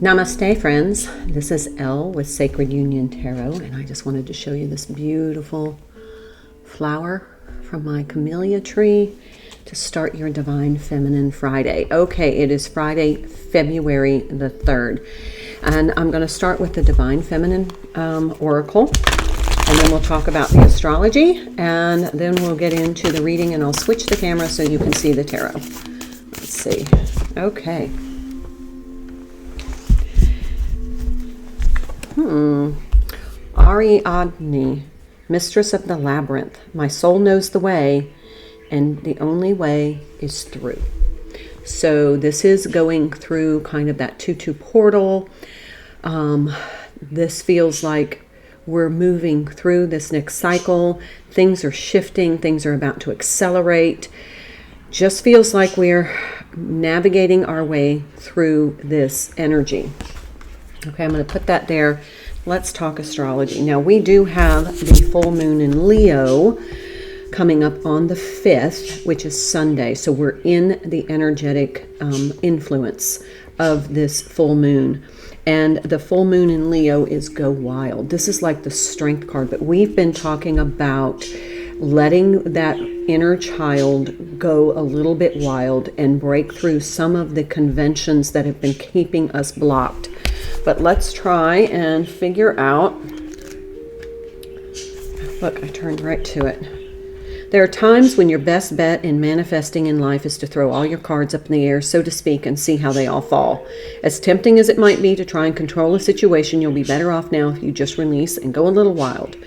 Namaste, friends. This is Elle with Sacred Union Tarot, and I just wanted to show you this beautiful flower from my camellia tree to start your Divine Feminine Friday. Okay, it is Friday, February the 3rd, and I'm going to start with the Divine Feminine Oracle, and then we'll talk about the astrology, and then we'll get into the reading, and I'll switch the camera so you can see the tarot. Let's see. Okay. Ariadne, mistress of the labyrinth. My soul knows the way, and the only way is through. So this is going through kind of that 2-2 portal. This feels like we're moving through this next cycle. Things are shifting. Things are about to accelerate. Just feels like we're navigating our way through this energy. Okay, I'm going to put that there. Let's talk astrology. Now, we do have the full moon in Leo coming up on the 5th, which is Sunday. So we're in the energetic influence of this full moon. And the full moon in Leo is go wild. This is like the strength card, but we've been talking about letting that inner child go a little bit wild and break through some of the conventions that have been keeping us blocked. But let's try and figure out. Look, I turned right to it. There are times when your best bet in manifesting in life is to throw all your cards up in the air, so to speak, and see how they all fall. As tempting as it might be to try and control a situation, you'll be better off now if you just release and go a little wild.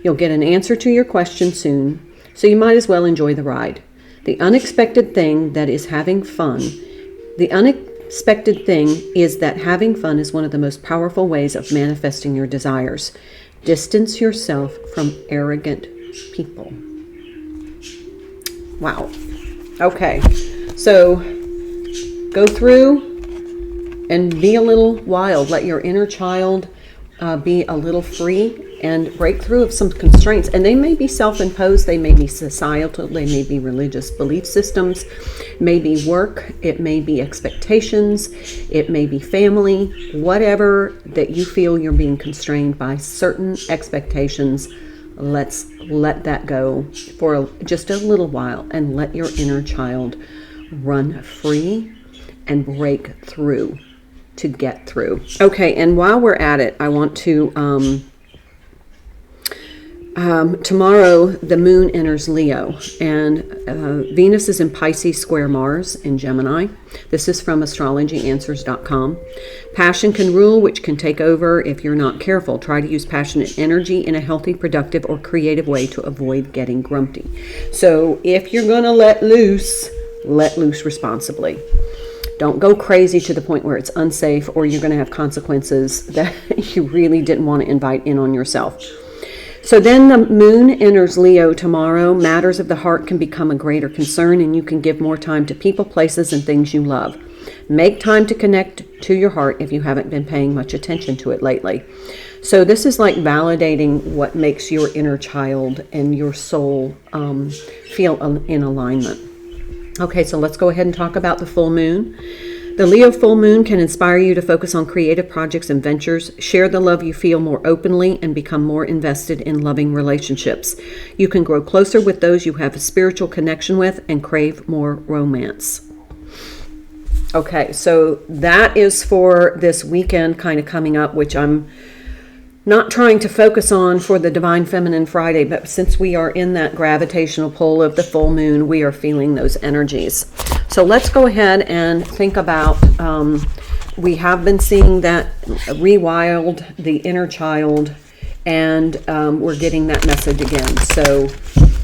You'll get an answer to your question soon, so you might as well enjoy the ride. The unexpected thing that is having fun. The unexpected thing is that having fun is one of the most powerful ways of manifesting your desires. Distance yourself from arrogant people. Wow. Okay. So go through and be a little wild. Let your inner child be a little free and break through of some constraints. And they may be self-imposed, they may be societal, they may be religious belief systems, it may be work, it may be expectations, it may be family, whatever that you feel you're being constrained by certain expectations. Let's let that go for just a little while and let your inner child run free and break through to get through. Okay, and while we're at it, I want to tomorrow the moon enters Leo, and Venus is in Pisces square Mars in Gemini. This is from astrologyanswers.com. Passion can rule, which can take over if you're not careful. Try to use passionate energy in a healthy, productive, or creative way to avoid getting grumpy. So if you're going to let loose responsibly. Don't go crazy to the point where it's unsafe or you're going to have consequences that you really didn't want to invite in on yourself. So then the moon enters Leo tomorrow. Matters of the heart can become a greater concern, and you can give more time to people, places, and things you love. Make time to connect to your heart if you haven't been paying much attention to it lately. So this is like validating what makes your inner child and your soul feel in alignment. Okay, so let's go ahead and talk about the full moon. The Leo full moon can inspire you to focus on creative projects and ventures, share the love you feel more openly, and become more invested in loving relationships. You can grow closer with those you have a spiritual connection with and crave more romance. Okay, so that is for this weekend kind of coming up, which I'm not trying to focus on for the Divine Feminine Friday, but since we are in that gravitational pull of the full moon, we are feeling those energies. So let's go ahead and think about, we have been seeing that rewild, the inner child, and we're getting that message again. So,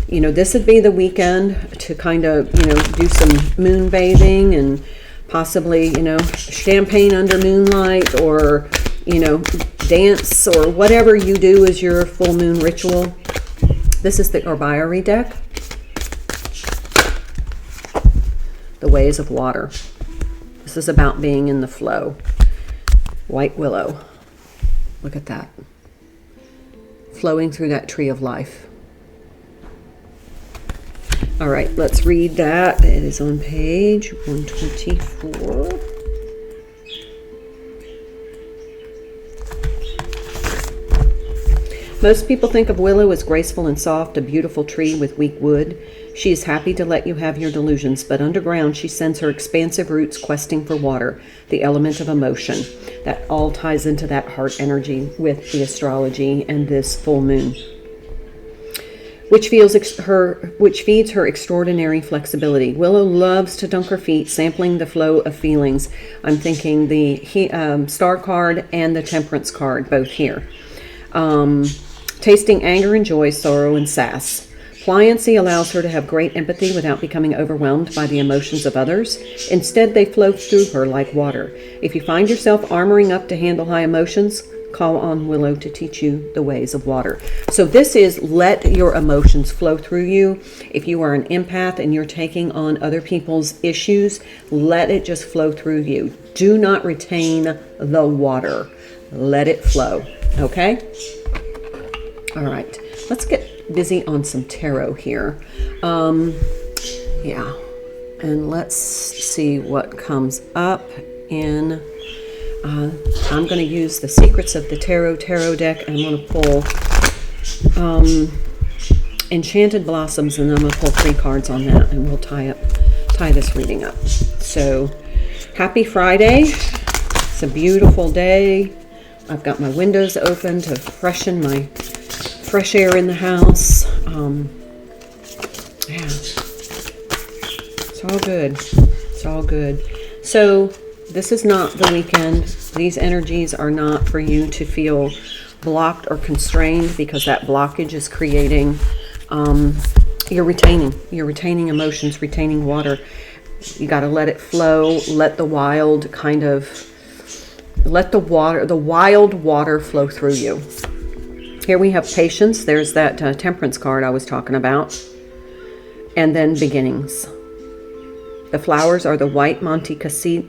this would be the weekend to kind of, do some moon bathing and possibly, champagne under moonlight, or, dance, or whatever you do as your full moon ritual. This is the Orbiary deck. The Ways of Water. This is about being in the flow. White willow. Look at that. Flowing through that tree of life. All right, let's read that. It is on page 124. Most people think of willow as graceful and soft, a beautiful tree with weak wood. She is happy to let you have your delusions, but underground she sends her expansive roots questing for water, the element of emotion. That all ties into that heart energy with the astrology and this full moon, which feeds her extraordinary flexibility. Willow loves to dunk her feet, sampling the flow of feelings. I'm thinking the Star card and the Temperance card, both here. Tasting anger and joy, sorrow and sass. Pliancy allows her to have great empathy without becoming overwhelmed by the emotions of others. Instead, they flow through her like water. If you find yourself armoring up to handle high emotions, call on Willow to teach you the ways of water. So this is let your emotions flow through you. If you are an empath and you're taking on other people's issues, let it just flow through you. Do not retain the water. Let it flow. Okay? All right. Let's get busy on some tarot here. Yeah. And let's see what comes up in... I'm going to use the Secrets of the Tarot deck, and I'm going to pull Enchanted Blossoms, and I'm going to pull 3 cards on that, and we'll tie this reading up. So, happy Friday. It's a beautiful day. I've got my windows open to freshen my fresh air in the house. Yeah. It's all good. It's all good. So, this is not the weekend. These energies are not for you to feel blocked or constrained, because that blockage is creating, you're retaining emotions, retaining water. You got to let it flow. Let the wild wild water flow through you. Here we have patience. There's that Temperance card I was talking about. And then beginnings. The flowers are the white Monte Cassino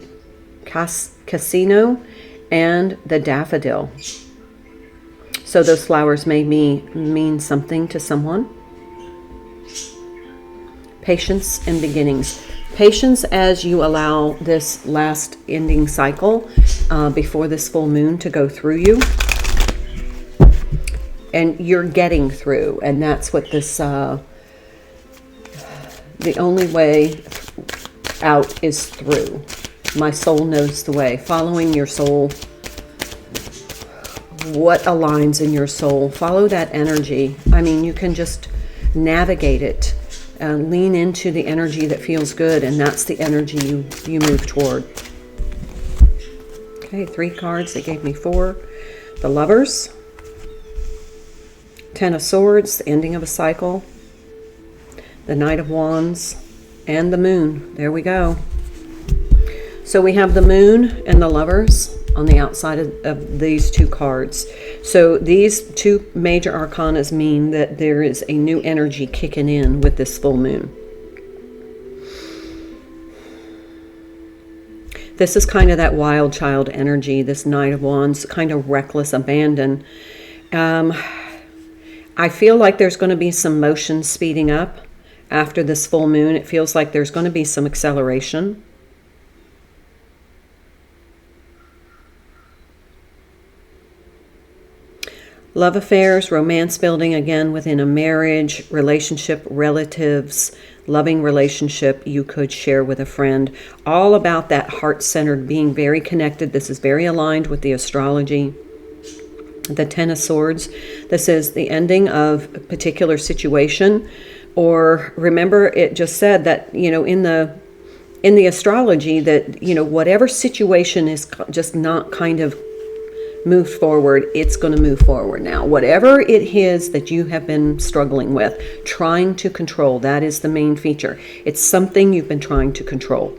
and the daffodil. So those flowers may mean something to someone. Patience and beginnings. Patience as you allow this last ending cycle before this full moon to go through you. And you're getting through. And that's what this, the only way out is through. My soul knows the way. Following your soul. What aligns in your soul. Follow that energy. I mean, you can just navigate it. Lean into the energy that feels good, and that's the energy you move toward. Okay, 3 cards. They gave me 4. The Lovers. 10 of Swords, the ending of a cycle. The Knight of Wands. And the Moon. There we go. So we have the Moon and the Lovers on the outside of these 2 cards. So these 2 major arcana mean that there is a new energy kicking in with this full moon. This is kind of that wild child energy, this Knight of Wands, kind of reckless abandon. I feel like there's going to be some motion speeding up after this full moon. It feels like there's going to be some acceleration. Love affairs, romance building, again, within a marriage, relationship, relatives, loving relationship you could share with a friend. All about that heart-centered, being very connected. This is very aligned with the astrology. The 10 of Swords. This is the ending of a particular situation. Or remember, it just said that, you know, in the astrology that, you know, whatever situation is just not kind of moved forward, it's going to move forward now. Whatever it is that you have been struggling with, trying to control, that is the main feature. It's something you've been trying to control.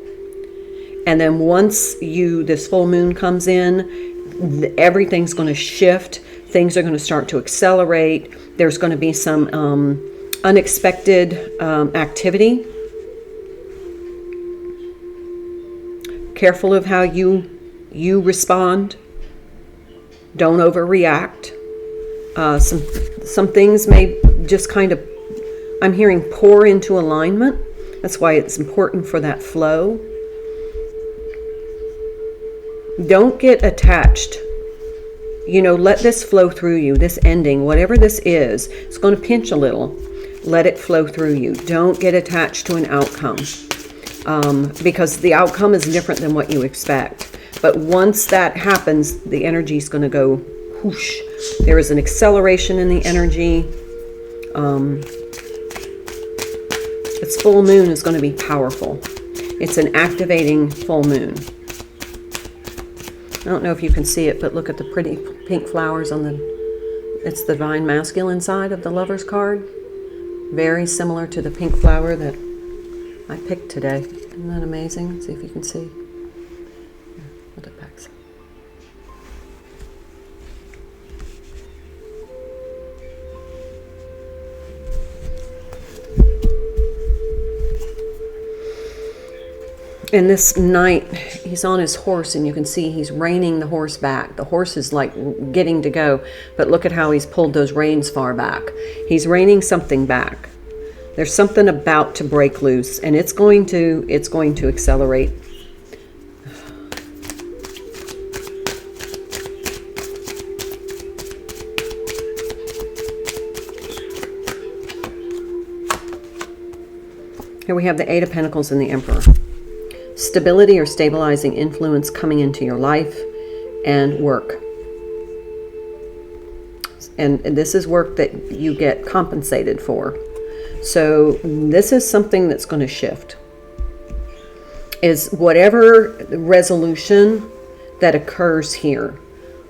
And then once this full moon comes in, everything's going to shift. Things are going to start to accelerate. There's going to be some unexpected activity. Careful of how you respond. Don't overreact. Some things may just kind of, I'm hearing, pour into alignment. That's why it's important for that flow. Don't get attached let this flow through you. This ending, whatever this is, it's going to pinch a little. Let it flow through you. Don't get attached to an outcome, because the outcome is different than what you expect. But once that happens, the energy is going to go whoosh. There is an acceleration in the energy. This full moon is going to be powerful. It's an activating full moon. I don't know if you can see it, but look at the pretty pink flowers on it's the Divine Masculine side of the Lover's card. Very similar to the pink flower that I picked today. Isn't that amazing? Let's see if you can see. Here, hold it back. And this knight, he's on his horse, and you can see he's reining the horse back. The horse is like getting to go, but look at how he's pulled those reins far back. He's reining something back. There's something about to break loose, and it's going to accelerate. Here we have the Eight of Pentacles and the Emperor. Stability or stabilizing influence coming into your life and work. And this is work that you get compensated for. So this is something that's going to shift. Is whatever resolution that occurs here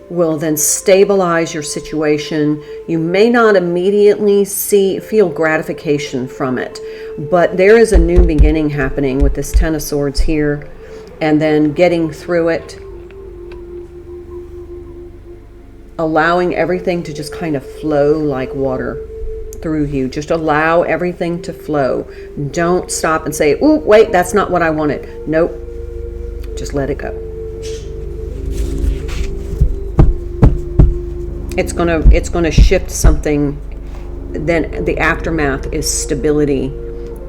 will then stabilize your situation. You may not immediately feel gratification from it, but there is a new beginning happening with this Ten of Swords here, and then getting through it, allowing everything to just kind of flow like water through you. Just allow everything to flow. Don't stop and say, "Ooh, wait, that's not what I wanted." Nope. Just let it go. It's gonna shift something. Then the aftermath is stability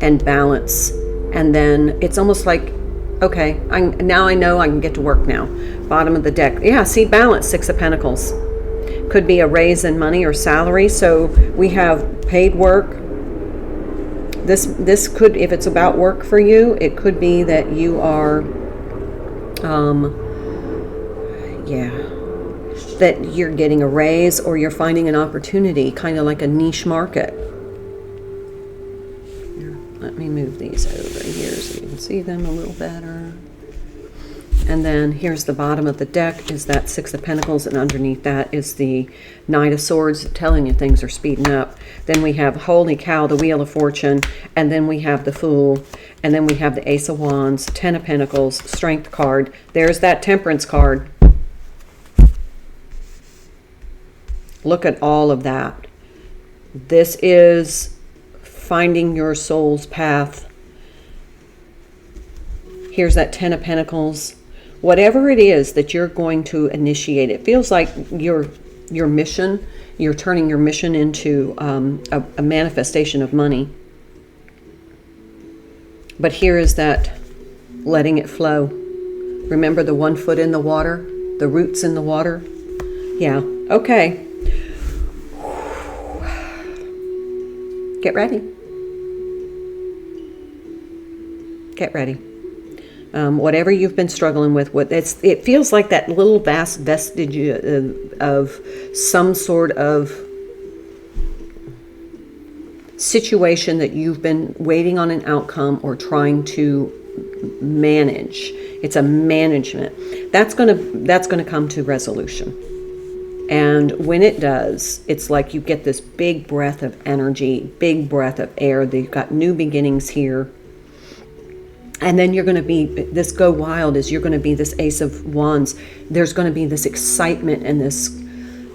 and balance, and then it's almost like, okay, now I know I can get to work now. Bottom of the deck, yeah, see, balance. Six of Pentacles could be a raise in money or salary. So we have paid work. This could, if it's about work for you, it could be that you are, that you're getting a raise, or you're finding an opportunity, kind of like a niche market. Here, let me move these over here so you can see them a little better. And then here's the bottom of the deck, is that Six of Pentacles, and underneath that is the Knight of Swords, telling you things are speeding up. Then we have, holy cow, the Wheel of Fortune, and then we have the Fool, and then we have the Ace of Wands, Ten of Pentacles, Strength card. There's that Temperance card. Look at all of that. This is finding your soul's path. Here's that Ten of Pentacles. Whatever it is that you're going to initiate, it feels like your mission, you're turning your mission into a manifestation of money. But here is that letting it flow. Remember the 1 foot in the water, the roots in the water? Yeah, okay. Get ready. Get ready. Whatever you've been struggling with, it feels like that little vast vestige of some sort of situation that you've been waiting on an outcome or trying to manage. It's a management. That's gonna come to resolution. And when it does, it's like you get this big breath of energy, big breath of air. You've got new beginnings here. And then you're going to be, this go wild is you're going to be this Ace of Wands. There's going to be this excitement and this,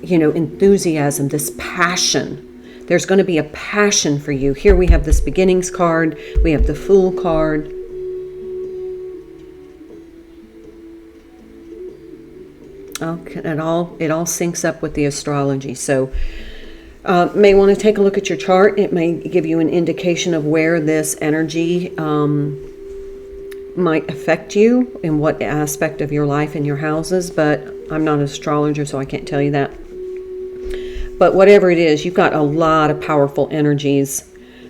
enthusiasm, this passion. There's going to be a passion for you. Here we have this Beginnings card. We have the Fool card. Okay, it all syncs up with the astrology. So may want to take a look at your chart. It may give you an indication of where this energy might affect you in what aspect of your life in your houses. But I'm not an astrologer, so I can't tell you that. But whatever it is, you've got a lot of powerful energies,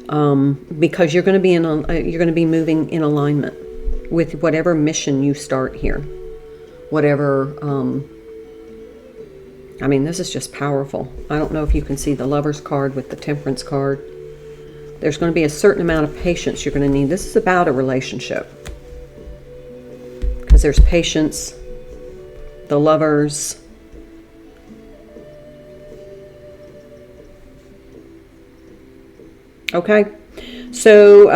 because you're going to be moving in alignment with whatever mission you start here. Whatever, I mean, this is just powerful. I don't know if you can see the Lover's card with the Temperance card. There's going to be a certain amount of patience you're going to need. This is about a relationship, because there's patience, the Lovers, okay. So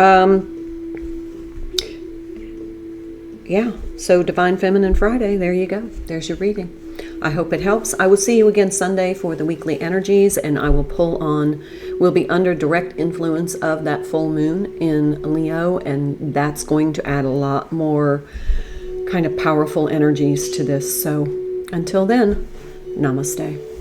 yeah, so Divine Feminine Friday, there you go. There's your reading. I hope it helps. I will see you again Sunday for the weekly energies, and I will pull on, we'll be under direct influence of that full moon in Leo, and that's going to add a lot more kind of powerful energies to this. So until then, namaste.